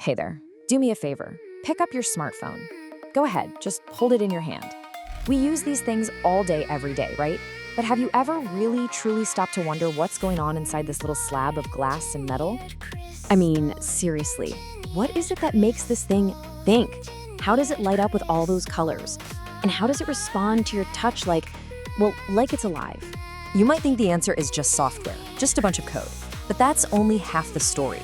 Hey there, do me a favor. Pick up your smartphone. Go ahead, just hold it in your hand. We use these things all day, every day, right? But have you ever really, truly stopped to wonder what's going on inside this little slab of glass and metal? I mean, seriously, what is it that makes this thing think? How does it light up with all those colors? And how does it respond to your touch like it's alive? You might think the answer is just software, just a bunch of code. But that's only half the story.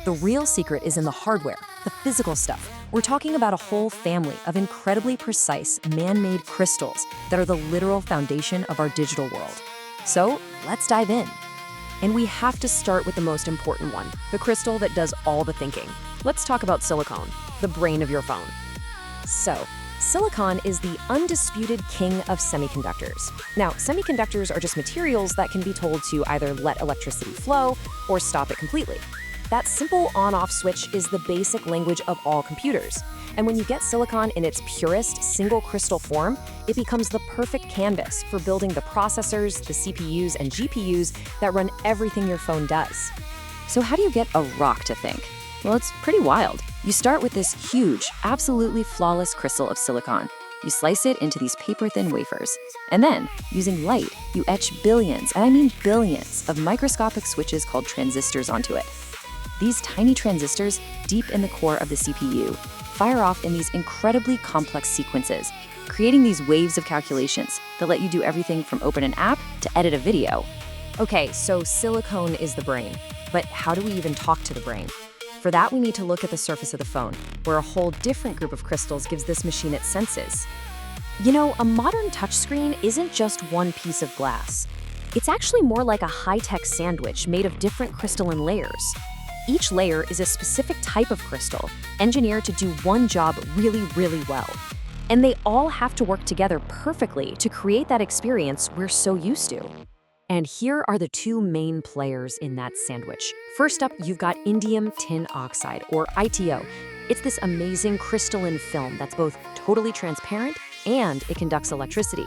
The real secret is in the hardware, the physical stuff. We're talking about a whole family of incredibly precise, man-made crystals that are the literal foundation of our digital world. So let's dive in. And we have to start with the most important one, the crystal that does all the thinking. Let's talk about silicone, the brain of your phone. So, silicon is the undisputed king of semiconductors. Now, semiconductors are just materials that can be told to either let electricity flow or stop it completely. That simple on-off switch is the basic language of all computers. And when you get silicon in its purest, single crystal form, it becomes the perfect canvas for building the processors, the CPUs, and GPUs that run everything your phone does. So how do you get a rock to think? Well, it's pretty wild. You start with this huge, absolutely flawless crystal of silicon. You slice it into these paper-thin wafers. And then, using light, you etch billions, and I mean billions, of microscopic switches called transistors onto it. These tiny transistors, deep in the core of the CPU, fire off in these incredibly complex sequences, creating these waves of calculations that let you do everything from open an app to edit a video. Okay, so silicone is the brain, but how do we even talk to the brain? For that, we need to look at the surface of the phone, where a whole different group of crystals gives this machine its senses. You know, a modern touchscreen isn't just one piece of glass. It's actually more like a high-tech sandwich made of different crystalline layers. Each layer is a specific type of crystal, engineered to do one job really, really well. And they all have to work together perfectly to create that experience we're so used to. And here are the two main players in that sandwich. First up, you've got indium tin oxide, or ITO. It's this amazing crystalline film that's both totally transparent and it conducts electricity.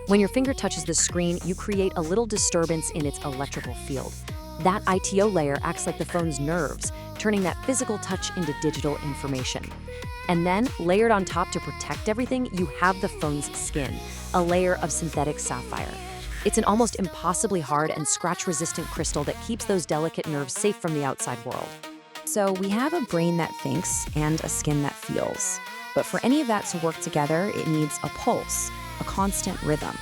When your finger touches the screen, you create a little disturbance in its electrical field. That ITO layer acts like the phone's nerves, turning that physical touch into digital information. And then, layered on top to protect everything, you have the phone's skin, a layer of synthetic sapphire. It's an almost impossibly hard and scratch-resistant crystal that keeps those delicate nerves safe from the outside world. So we have a brain that thinks and a skin that feels. But for any of that to work together, it needs a pulse, a constant rhythm.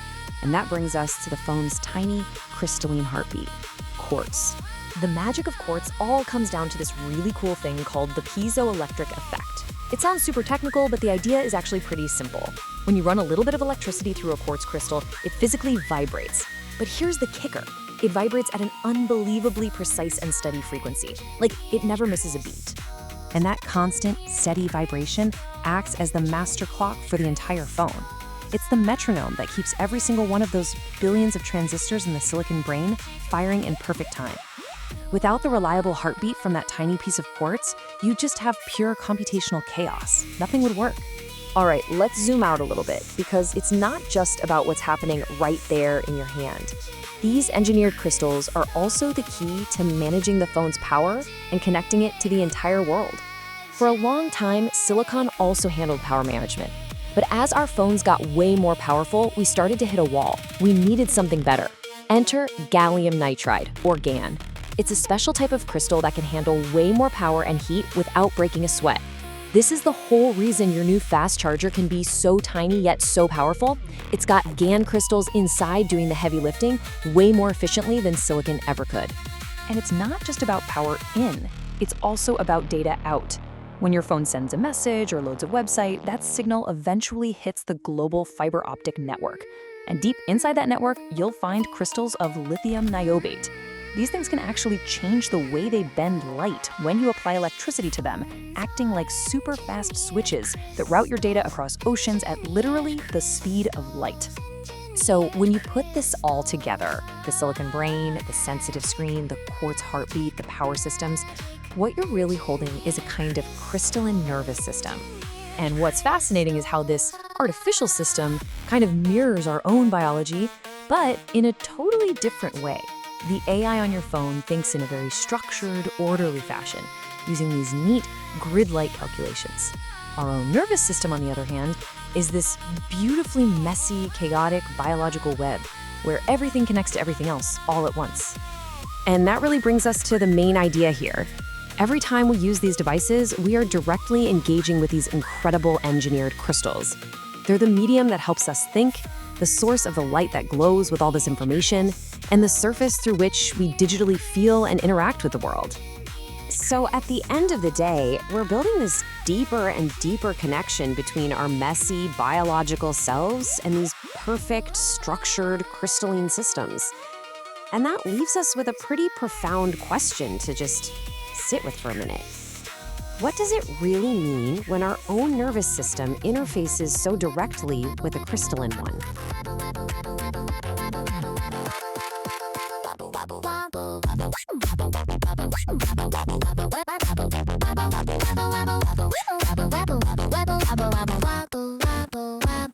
And that brings us to the phone's tiny, crystalline heartbeat. Quartz. The magic of quartz all comes down to this really cool thing called the piezoelectric effect. It sounds super technical, but the idea is actually pretty simple. When you run a little bit of electricity through a quartz crystal, it physically vibrates. But here's the kicker. It vibrates at an unbelievably precise and steady frequency. Like, it never misses a beat. And that constant, steady vibration acts as the master clock for the entire phone. It's the metronome that keeps every single one of those billions of transistors in the silicon brain firing in perfect time. Without the reliable heartbeat from that tiny piece of quartz, you just have pure computational chaos. Nothing would work. All right, let's zoom out a little bit, because it's not just about what's happening right there in your hand. These engineered crystals are also the key to managing the phone's power and connecting it to the entire world. For a long time, silicon also handled power management. But as our phones got way more powerful, we started to hit a wall. We needed something better. Enter gallium nitride, or GaN. It's a special type of crystal that can handle way more power and heat without breaking a sweat. This is the whole reason your new fast charger can be so tiny yet so powerful. It's got GaN crystals inside doing the heavy lifting way more efficiently than silicon ever could. And it's not just about power in, it's also about data out. When your phone sends a message or loads a website, that signal eventually hits the global fiber optic network. And deep inside that network, you'll find crystals of lithium niobate. These things can actually change the way they bend light when you apply electricity to them, acting like super fast switches that route your data across oceans at literally the speed of light. So when you put this all together, the silicon brain, the sensitive screen, the quartz heartbeat, the power systems, what you're really holding is a kind of crystalline nervous system. And what's fascinating is how this artificial system kind of mirrors our own biology, but in a totally different way. The AI on your phone thinks in a very structured, orderly fashion. using these neat grid-like calculations. Our own nervous system, on the other hand, is this beautifully messy, chaotic biological web where everything connects to everything else all at once. And that really brings us to the main idea here. Every time we use these devices, we are directly engaging with these incredible engineered crystals. They're the medium that helps us think, the source of the light that glows with all this information, and the surface through which we digitally feel and interact with the world. So at the end of the day, we're building this deeper and deeper connection between our messy biological selves and these perfect, structured, crystalline systems. And that leaves us with a pretty profound question to just sit with for a minute. What does it really mean when our own nervous system interfaces so directly with a crystalline one?